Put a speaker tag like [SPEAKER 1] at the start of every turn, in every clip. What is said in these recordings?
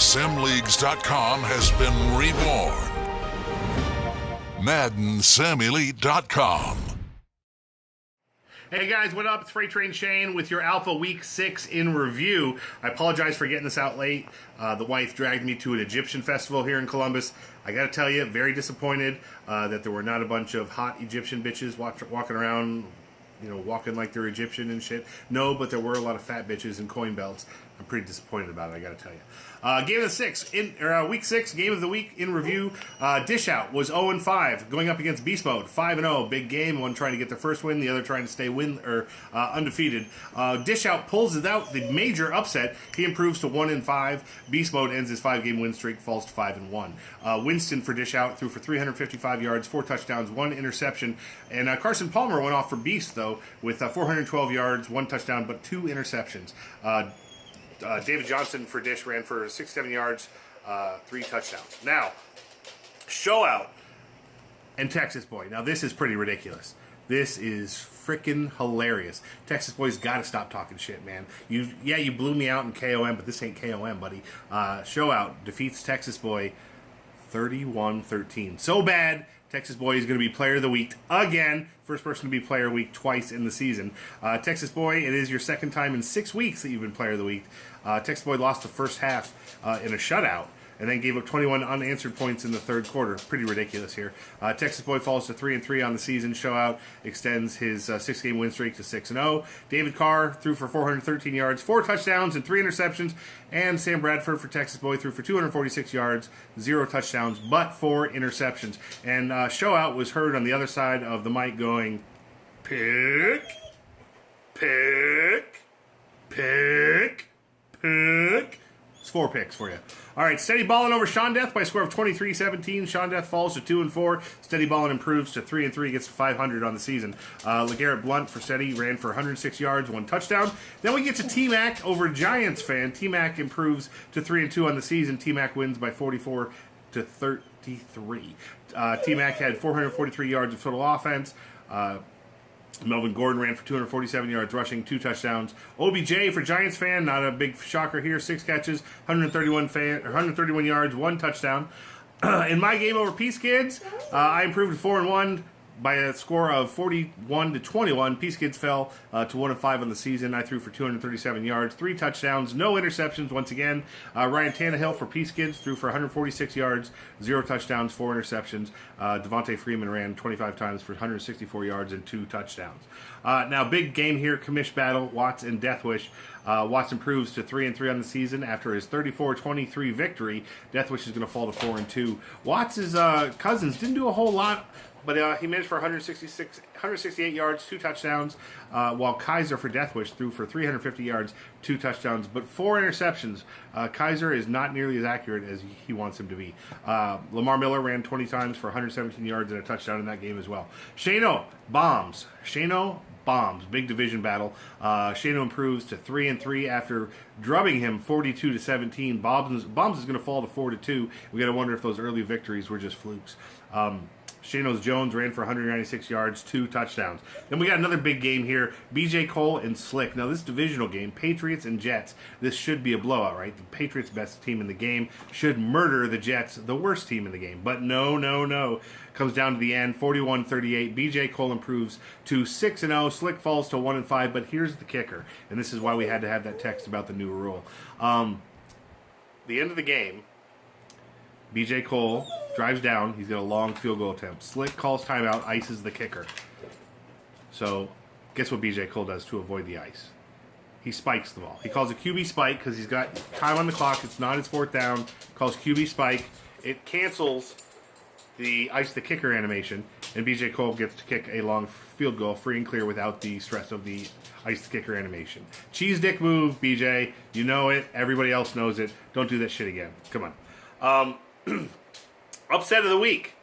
[SPEAKER 1] MaddenSimLeagues.com has been reborn. MaddenSimElite.com.
[SPEAKER 2] Hey guys, what up? It's Freight Train Shane with your Alpha Week 6 in review. I apologize for getting this out late. The wife dragged me to an Egyptian festival here in Columbus. I gotta tell you, very disappointed that there were not a bunch of hot Egyptian bitches walking around, walking like they're Egyptian and shit. No, but there were a lot of fat bitches in coin belts. I'm pretty disappointed about it, I gotta tell you. Game of the Week 6, Game of the Week in review. Dish Out was 0-5, going up against Beast Mode, 5-0. Big game, one trying to get their first win, the other trying to stay undefeated. Dish Out pulls it out, the major upset. He improves to 1-5. Beast Mode ends his 5-game win streak, falls to 5-1. Winston for Dish Out threw for 355 yards, 4 touchdowns, 1 interception. And Carson Palmer went off for Beast, though, with 412 yards, 1 touchdown, but 2 interceptions. David Johnson for Dish ran for 67 yards, 3 touchdowns. Now, Show Out and Texas Boy. Now, this is pretty ridiculous. This is freaking hilarious. Texas Boy's got to stop talking shit, man. You blew me out in KOM, but this ain't KOM, buddy. Show Out defeats Texas Boy 31-13. So bad, Texas Boy is going to be Player of the Week again. First person to be Player of the Week twice in the season. Texas Boy, it is your second time in 6 weeks that you've been Player of the Week. Texas Boy lost the first half in a shutout, and then gave up 21 unanswered points in the third quarter. Pretty ridiculous here. Texas Boy falls to 3-3 on the season. Show Out extends his 6-game win streak to 6-0. David Carr threw for 413 yards, 4 touchdowns, and 3 interceptions. And Sam Bradford for Texas Boy threw for 246 yards, 0 touchdowns, but 4 interceptions. And Show Out was heard on the other side of the mic going, pick, pick, pick, pick. It's 4 picks for you. All right, Steady Ballin over Sean Death by a score of 23-17. Sean Death falls to 2-4. Steady Ballin improves to 3-3, gets to 500 on the season. LeGarrette Blunt for Steady ran for 106 yards, 1 touchdown. Then we get to T-Mac over Giants fan. T-Mac improves to 3-2 on the season. T-Mac wins by 44-33. T-Mac had 443 yards of total offense. Melvin Gordon ran for 247 yards rushing, 2 touchdowns. OBJ for Giants fan, not a big shocker here, 6 catches, 131 yards, 1 touchdown. In my game over Peace Kids, I improved to 4-1 by a score of 41-21. Peace Kids fell to 1-5 on the season. I threw for 237 yards, 3 touchdowns, no interceptions once again. Ryan Tannehill for Peace Kids threw for 146 yards, 0 touchdowns, 4 interceptions. Devontae Freeman ran 25 times for 164 yards and 2 touchdowns. Now, big game here, commish battle, Watts and Deathwish. Watts improves to 3-3 on the season after his 34-23 victory. Deathwish is going to fall to 4-2. Watts' cousins didn't do a whole lot, but he managed for 168 yards, 2 touchdowns, while Kaiser for Deathwish threw for 350 yards, 2 touchdowns, but 4 interceptions. Kaiser is not nearly as accurate as he wants him to be. Lamar Miller ran 20 times for 117 yards and a touchdown in that game as well. Shano bombs. Big division battle. Shano improves to 3-3 after drubbing him 42-17. Bombs is going to fall to 4-2. We got to wonder if those early victories were just flukes. Shanos Jones ran for 196 yards, 2 touchdowns. Then we got another big game here, BJ Cole and Slick. Now this divisional game, Patriots and Jets, this should be a blowout, right? The Patriots, best team in the game, should murder the Jets, the worst team in the game. But no. Comes down to the end, 41-38. BJ Cole improves to 6-0. Slick falls to 1-5, but here's the kicker, and this is why we had to have that text about the new rule. The end of the game, BJ Cole drives down. He's got a long field goal attempt. Slick calls timeout, ices the kicker. So, guess what BJ Cole does to avoid the ice? He spikes the ball. He calls a QB spike because he's got time on the clock. It's not his 4th down. He calls QB spike. It cancels the ice the kicker animation, and BJ Cole gets to kick a long field goal free and clear without the stress of the ice the kicker animation. Cheese dick move, BJ. You know it. Everybody else knows it. Don't do that shit again. Come on. Upset of the week.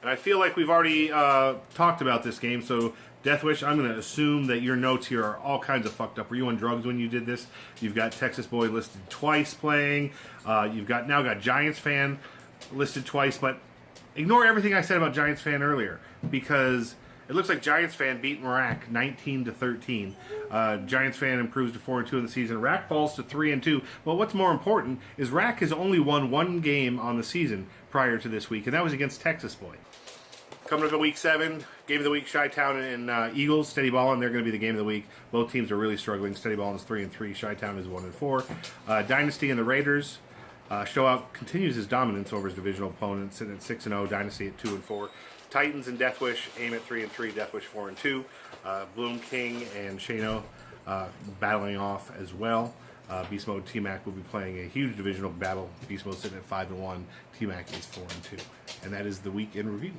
[SPEAKER 2] And I feel like we've already talked about this game, so Deathwish, I'm going to assume that your notes here are all kinds of fucked up. Were you on drugs when you did this? You've got Texas Boy listed twice playing. You've got Giants fan listed twice, but ignore everything I said about Giants fan earlier, because It looks like Giants fan beat Rack 19-13. Giants fan improves to 4-2 in the season. Rack falls to 3-2. Well, what's more important is Rack has only won one game on the season prior to this week, and that was against Texas Boy. Coming up to Week 7, Game of the Week, Chi-Town and Eagles. Steady Ballin', they're going to be the Game of the Week. Both teams are really struggling. Steady Ballin' is 3-3. Chi-Town is 1-4. Dynasty and the Raiders. Showout continues his dominance over his divisional opponent, sitting at 6-0. Dynasty at 2-4. Titans and Deathwish aim at 3-3. Deathwish 4-2. Bloom King and Shano battling off as well. Beast Mode T-Mac will be playing a huge divisional battle. Beast Mode sitting at 5-1. T-Mac is 4-2. And that is the week in review.